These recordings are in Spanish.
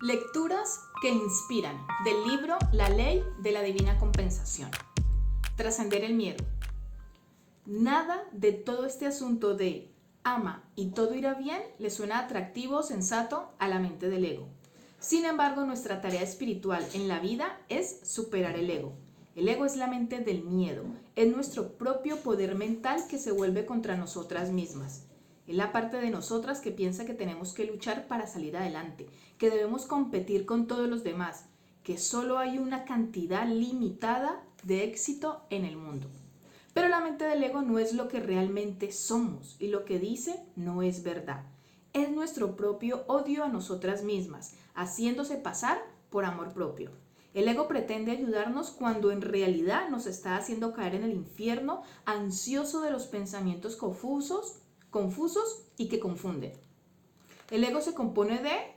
Lecturas que inspiran, del libro La ley de la divina compensación. Trascender el miedo. Nada de todo este asunto de ama y todo irá bien le suena atractivo o sensato a la mente del ego. Sin embargo, nuestra tarea espiritual en la vida es superar el ego. El ego es la mente del miedo, es nuestro propio poder mental que se vuelve contra nosotras mismas. Es la parte de nosotras que piensa que tenemos que luchar para salir adelante, que debemos competir con todos los demás, que solo hay una cantidad limitada de éxito en el mundo. Pero la mente del ego no es lo que realmente somos y lo que dice no es verdad. Es nuestro propio odio a nosotras mismas, haciéndose pasar por amor propio. El ego pretende ayudarnos cuando en realidad nos está haciendo caer en el infierno, ansioso de los pensamientos confusos y que confunden. El ego se compone de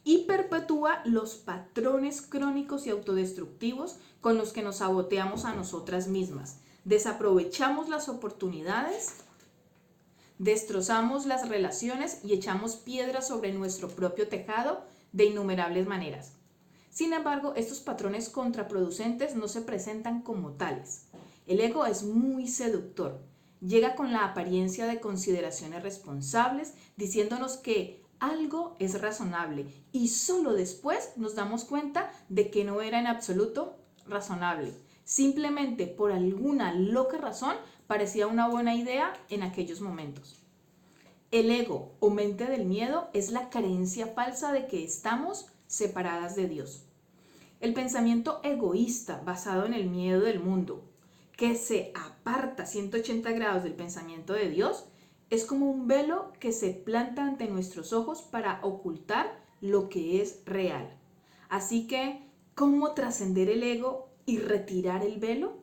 y perpetúa los patrones crónicos y autodestructivos con los que nos saboteamos a nosotras mismas. Desaprovechamos las oportunidades, destrozamos las relaciones y echamos piedras sobre nuestro propio tejado de innumerables maneras. Sin embargo, estos patrones contraproducentes no se presentan como tales. El ego es muy seductor. Llega con la apariencia de consideraciones responsables, diciéndonos que algo es razonable y solo después nos damos cuenta de que no era en absoluto razonable. Simplemente por alguna loca razón parecía una buena idea en aquellos momentos. El ego o mente del miedo es la creencia falsa de que estamos separadas de Dios. El pensamiento egoísta basado en el miedo del mundo, que se aparta 180 grados del pensamiento de Dios, es como un velo que se planta ante nuestros ojos para ocultar lo que es real. Así que, ¿cómo trascender el ego y retirar el velo?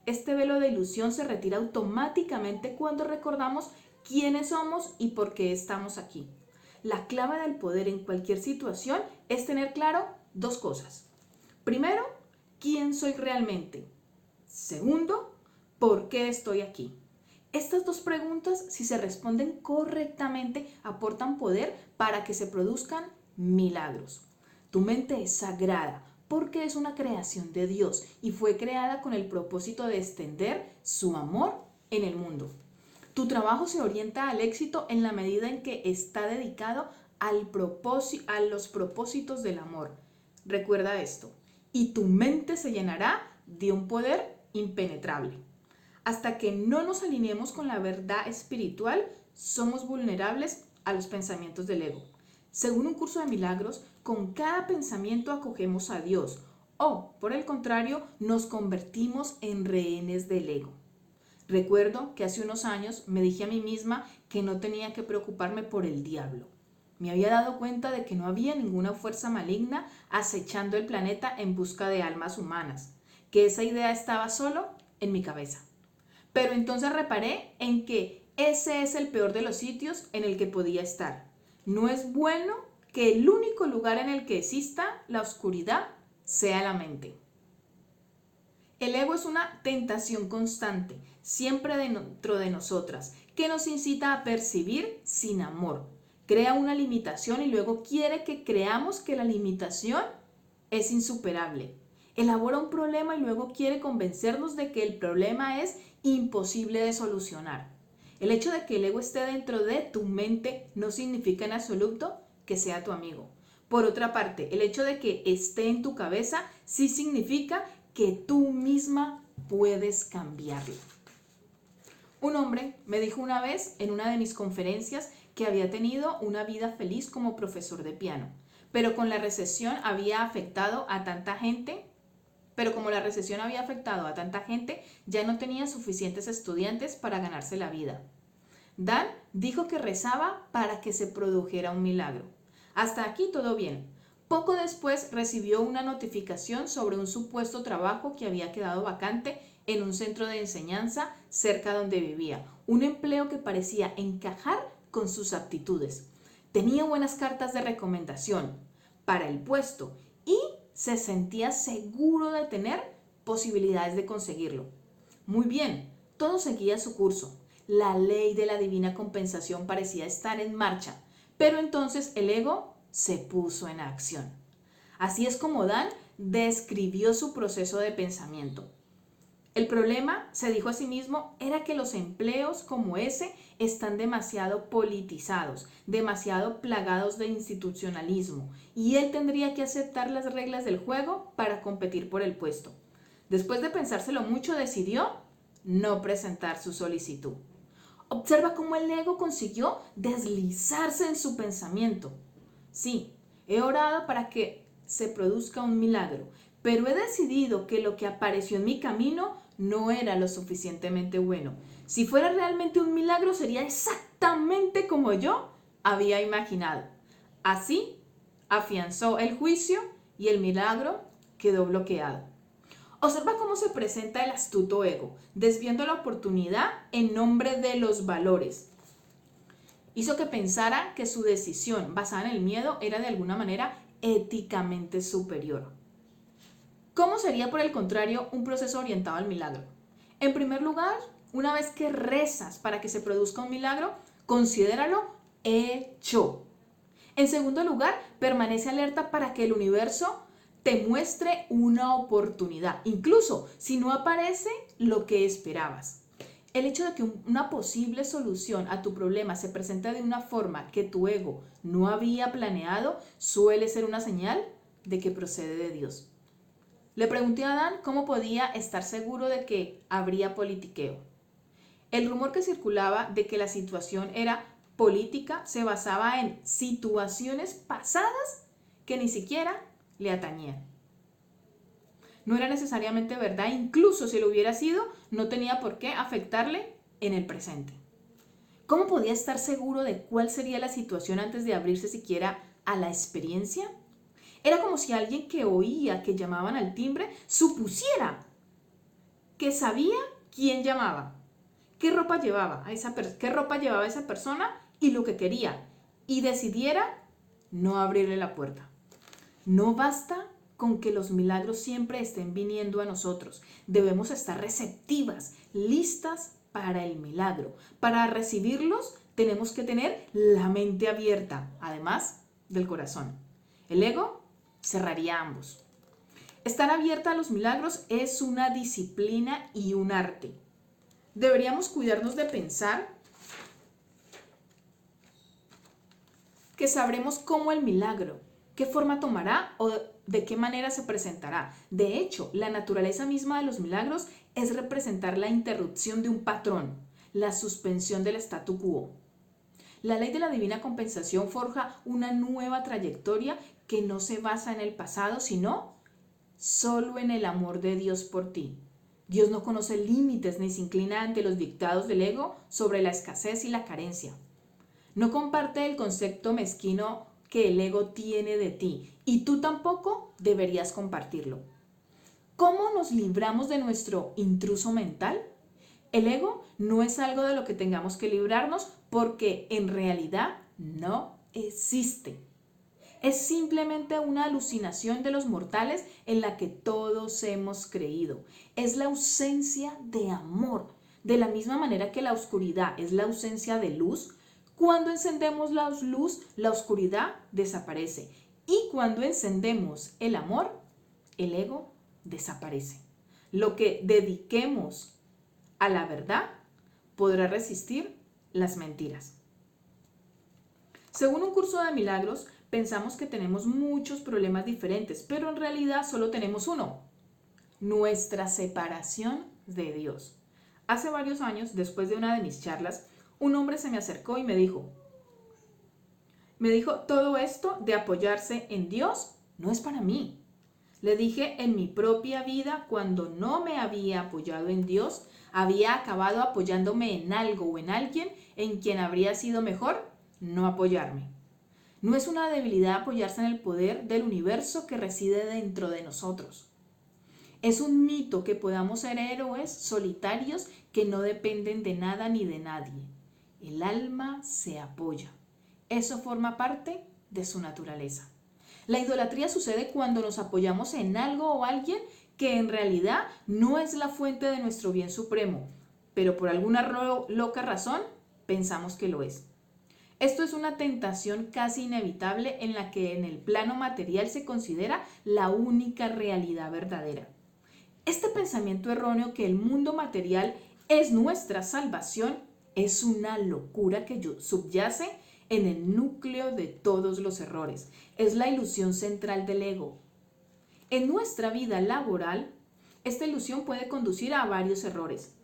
Este velo de ilusión se retira automáticamente cuando recordamos quiénes somos y por qué estamos aquí. La clave del poder en cualquier situación es tener claro dos cosas. Primero, ¿quién soy realmente? Segundo, ¿por qué estoy aquí? Estas dos preguntas, si se responden correctamente, aportan poder para que se produzcan milagros. Tu mente es sagrada porque es una creación de Dios y fue creada con el propósito de extender su amor en el mundo. Tu trabajo se orienta al éxito en la medida en que está dedicado a los propósitos del amor. Recuerda esto. Y tu mente se llenará de un poder impenetrable. Hasta que no nos alineemos con la verdad espiritual, somos vulnerables a los pensamientos del ego. Según un curso de milagros, con cada pensamiento acogemos a Dios o, por el contrario, nos convertimos en rehenes del ego. Recuerdo que hace unos años me dije a mí misma que no tenía que preocuparme por el diablo. Me había dado cuenta de que no había ninguna fuerza maligna acechando el planeta en busca de almas humanas, que esa idea estaba solo en mi cabeza. Pero entonces reparé en que ese es el peor de los sitios en el que podía estar. No es bueno que el único lugar en el que exista la oscuridad sea la mente. El ego es una tentación constante, siempre dentro de nosotras, que nos incita a percibir sin amor. Crea una limitación y luego quiere que creamos que la limitación es insuperable. Elabora un problema y luego quiere convencernos de que el problema es imposible de solucionar. El hecho de que el ego esté dentro de tu mente no significa en absoluto que sea tu amigo. Por otra parte, el hecho de que esté en tu cabeza sí significa que tú misma puedes cambiarlo. Un hombre me dijo una vez en una de mis conferencias que había tenido una vida feliz como profesor de piano, pero con la recesión había afectado a tanta gente como la recesión había afectado a tanta gente, ya no tenía suficientes estudiantes para ganarse la vida. Dan dijo que rezaba para que se produjera un milagro. Hasta aquí todo bien. Poco después recibió una notificación sobre un supuesto trabajo que había quedado vacante en un centro de enseñanza cerca donde vivía, un empleo que parecía encajar con sus aptitudes. Tenía buenas cartas de recomendación para el puesto y se sentía seguro de tener posibilidades de conseguirlo. Muy bien, todo seguía su curso. La ley de la divina compensación parecía estar en marcha, pero entonces el ego se puso en acción. Así es como Dan describió su proceso de pensamiento. El problema, se dijo a sí mismo, era que los empleos como ese están demasiado politizados, demasiado plagados de institucionalismo, y él tendría que aceptar las reglas del juego para competir por el puesto. Después de pensárselo mucho, decidió no presentar su solicitud. Observa cómo el ego consiguió deslizarse en su pensamiento. Sí, he orado para que se produzca un milagro, pero he decidido que lo que apareció en mi camino no era lo suficientemente bueno. Si fuera realmente un milagro, sería exactamente como yo había imaginado. Así, afianzó el juicio y el milagro quedó bloqueado. Observa cómo se presenta el astuto ego, desviando la oportunidad en nombre de los valores. Hizo que pensara que su decisión basada en el miedo era de alguna manera éticamente superior. ¿Cómo sería, por el contrario, un proceso orientado al milagro? En primer lugar, una vez que rezas para que se produzca un milagro, considéralo hecho. En segundo lugar, permanece alerta para que el universo te muestre una oportunidad, incluso si no aparece lo que esperabas. El hecho de que una posible solución a tu problema se presente de una forma que tu ego no había planeado suele ser una señal de que procede de Dios. Le pregunté a Adán cómo podía estar seguro de que habría politiqueo. El rumor que circulaba de que la situación era política se basaba en situaciones pasadas que ni siquiera le atañían. No era necesariamente verdad, incluso si lo hubiera sido, no tenía por qué afectarle en el presente. ¿Cómo podía estar seguro de cuál sería la situación antes de abrirse siquiera a la experiencia? Era como si alguien que oía que llamaban al timbre supusiera que sabía quién llamaba, qué ropa llevaba esa persona y lo que quería, y decidiera no abrirle la puerta. No basta con que los milagros siempre estén viniendo a nosotros. Debemos estar receptivas, listas para el milagro. Para recibirlos tenemos que tener la mente abierta, además del corazón. El ego cerraría ambos. Estar abierta a los milagros es una disciplina y un arte. Deberíamos cuidarnos de pensar que sabremos cómo el milagro, qué forma tomará o de qué manera se presentará. De hecho, la naturaleza misma de los milagros es representar la interrupción de un patrón, la suspensión del statu quo. La ley de la divina compensación forja una nueva trayectoria que no se basa en el pasado, sino solo en el amor de Dios por ti. Dios no conoce límites ni se inclina ante los dictados del ego sobre la escasez y la carencia. No comparte el concepto mezquino que el ego tiene de ti y tú tampoco deberías compartirlo. ¿Cómo nos libramos de nuestro intruso mental? El ego no es algo de lo que tengamos que librarnos porque en realidad no existe. Es simplemente una alucinación de los mortales en la que todos hemos creído. Es la ausencia de amor. De la misma manera que la oscuridad es la ausencia de luz, cuando encendemos la luz, la oscuridad desaparece. Y cuando encendemos el amor, el ego desaparece. Lo que dediquemos a la verdad podrá resistir las mentiras. Según un curso de milagros, pensamos que tenemos muchos problemas diferentes, pero en realidad solo tenemos uno: nuestra separación de Dios. Hace varios años, después de una de mis charlas, un hombre se me acercó y me dijo, todo esto de apoyarse en Dios no es para mí. Le dije, en mi propia vida, cuando no me había apoyado en Dios, había acabado apoyándome en algo o en alguien en quien habría sido mejor no apoyarme. No es una debilidad apoyarse en el poder del universo que reside dentro de nosotros. Es un mito que podamos ser héroes solitarios que no dependen de nada ni de nadie. El alma se apoya. Eso forma parte de su naturaleza. La idolatría sucede cuando nos apoyamos en algo o alguien que en realidad no es la fuente de nuestro bien supremo, pero por alguna loca razón pensamos que lo es. Esto es una tentación casi inevitable en la que en el plano material se considera la única realidad verdadera. Este pensamiento erróneo que el mundo material es nuestra salvación es una locura que subyace en el núcleo de todos los errores. Es la ilusión central del ego. En nuestra vida laboral, esta ilusión puede conducir a varios errores.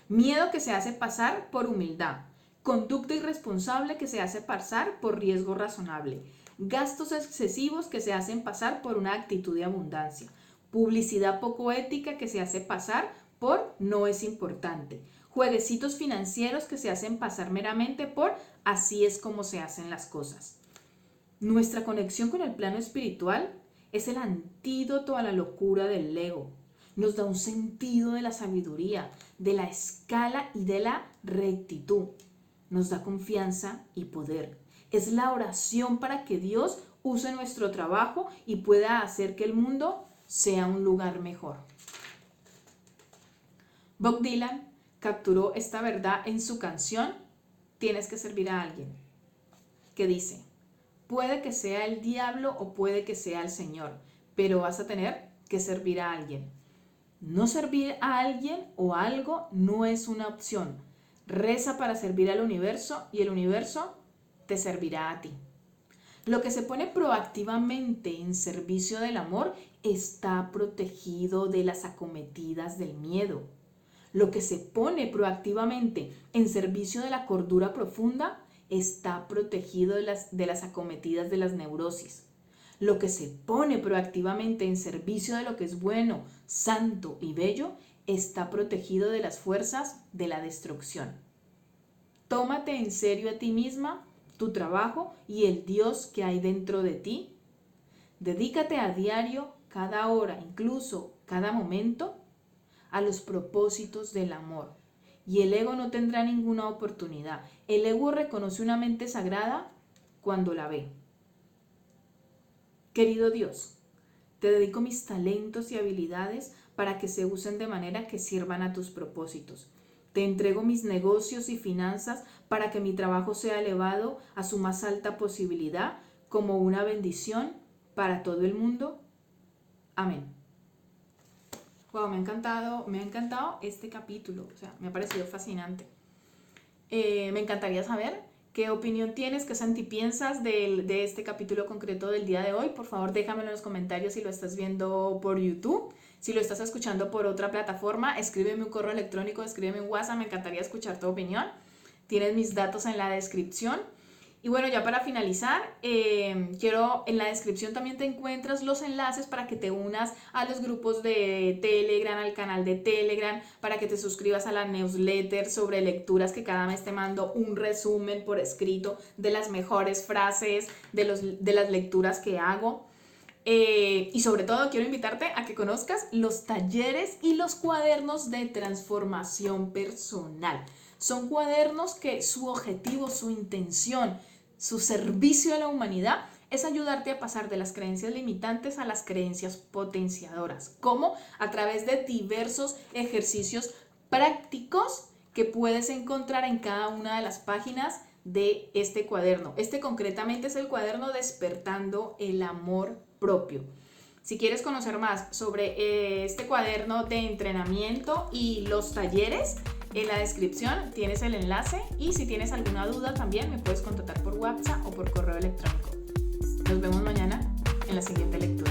Miedo que se hace pasar por humildad. Conducta irresponsable que se hace pasar por riesgo razonable. Gastos excesivos que se hacen pasar por una actitud de abundancia. Publicidad poco ética que se hace pasar por no es importante. Jueguecitos financieros que se hacen pasar meramente por así es como se hacen las cosas. Nuestra conexión con el plano espiritual es el antídoto a la locura del ego. Nos da un sentido de la sabiduría, de la escala y de la rectitud. Nos da confianza y poder. Es la oración para que Dios use nuestro trabajo y pueda hacer que el mundo sea un lugar mejor. Bob Dylan capturó esta verdad en su canción Tienes que servir a alguien, que dice: puede que sea el diablo o puede que sea el Señor, pero vas a tener que servir a alguien. No servir a alguien o a algo no es una opción. Reza para servir al universo y el universo te servirá a ti. Lo que se pone proactivamente en servicio del amor está protegido de las acometidas del miedo. Lo que se pone proactivamente en servicio de la cordura profunda está protegido de las acometidas de las neurosis. Lo que se pone proactivamente en servicio de lo que es bueno, santo y bello está protegido de las fuerzas de la destrucción. Tómate en serio a ti misma, tu trabajo y el Dios que hay dentro de ti. Dedícate a diario, cada hora, incluso cada momento, a los propósitos del amor. Y el ego no tendrá ninguna oportunidad. El ego reconoce una mente sagrada cuando la ve. Querido Dios, te dedico mis talentos y habilidades para que se usen de manera que sirvan a tus propósitos. Te entrego mis negocios y finanzas para que mi trabajo sea elevado a su más alta posibilidad como una bendición para todo el mundo. Amén. Wow, me ha encantado este capítulo, o sea, me ha parecido fascinante. Me encantaría saber qué opinión tienes, qué piensas de este capítulo concreto del día de hoy. Por favor, déjamelo en los comentarios si lo estás viendo por YouTube. Si lo estás escuchando por otra plataforma, escríbeme un correo electrónico, escríbeme un WhatsApp, me encantaría escuchar tu opinión. Tienes mis datos en la descripción. Y bueno, ya para finalizar, en la descripción también te encuentras los enlaces para que te unas a los grupos de Telegram, al canal de Telegram, para que te suscribas a la newsletter sobre lecturas que cada mes te mando un resumen por escrito de las mejores frases, de las lecturas que hago. Y sobre todo quiero invitarte a que conozcas los talleres y los cuadernos de transformación personal. Son cuadernos que su objetivo, su intención, su servicio a la humanidad es ayudarte a pasar de las creencias limitantes a las creencias potenciadoras. ¿Cómo? A través de diversos ejercicios prácticos que puedes encontrar en cada una de las páginas de este cuaderno. Este concretamente es el cuaderno Despertando el Amor Propio. Si quieres conocer más sobre este cuaderno de entrenamiento y los talleres, en la descripción tienes el enlace y si tienes alguna duda también me puedes contactar por WhatsApp o por correo electrónico. Nos vemos mañana en la siguiente lectura.